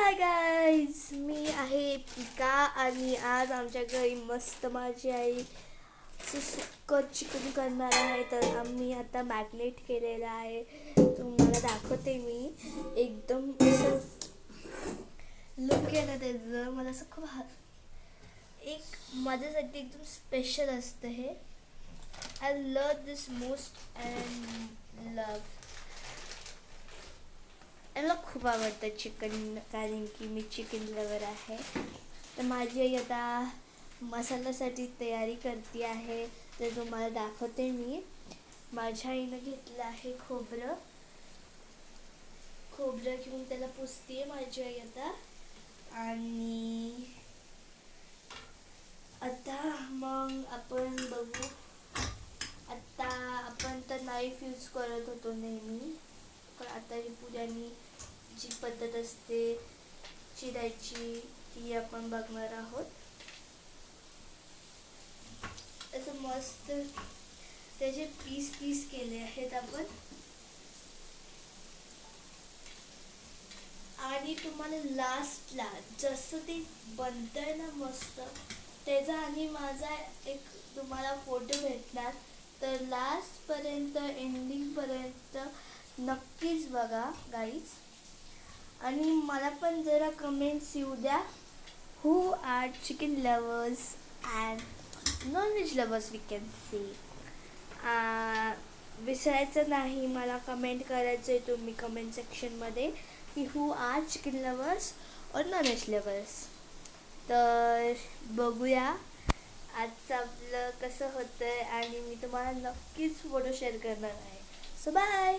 Hi guys, मी आहे पिका आणि आज आमच्या घरी मस्त माझी आई सुक्कं चिकन करणार आहे. तर आम्ही आता मॅग्नेट केलेलं आहे. तुम्हाला दाखवते मी. एकदम असं लुक आहे ना त्याचं, मला असं खूप एक माझ्यासाठी एकदम स्पेशल असतं हे. I love this most and love. मला खूप आवडतं चिकन, कारण की मी चिकन लवर आहे. तर माझी आई आता मसाल्यासाठी तयारी करते आहे. तर तुम्हाला दाखवते मी. माझ्या आईनं घेतलं आहे खोबरं घेऊन त्याला पुसते माझी आई आता. आणि आता मग आपण बघू. आता आपण तर नाईफ यूज करत होतो नेहमी, पण आता ही पुराणी जी पद्धत असते चिरायची ती आपण बघणार आहोत. असं मस्त त्याचे पीस केले आहेत आपण. आणि तुम्हाला लास्टला जसं ते बनतंय ना मस्त, त्याचा आणि माझा एक तुम्हाला फोटो भेटणार. तर लास्टपर्यंत एंडिंगपर्यंत नक्कीच बघा गाईज. आणि मला पण जरा कमेंट्स येऊ द्या. Who are chicken lovers and non veg lovers we can see. विसरायचं नाही, मला कमेंट करायचं आहे तुम्ही कमेंट सेक्शनमध्ये की हू आर चिकन लवर्स और नॉन व्हेज लवर्स. तर बघूया आजचं आपलं कसं होतं आहे. आणि मी तुम्हाला नक्कीच फोटो शेअर करणार आहे. So bye.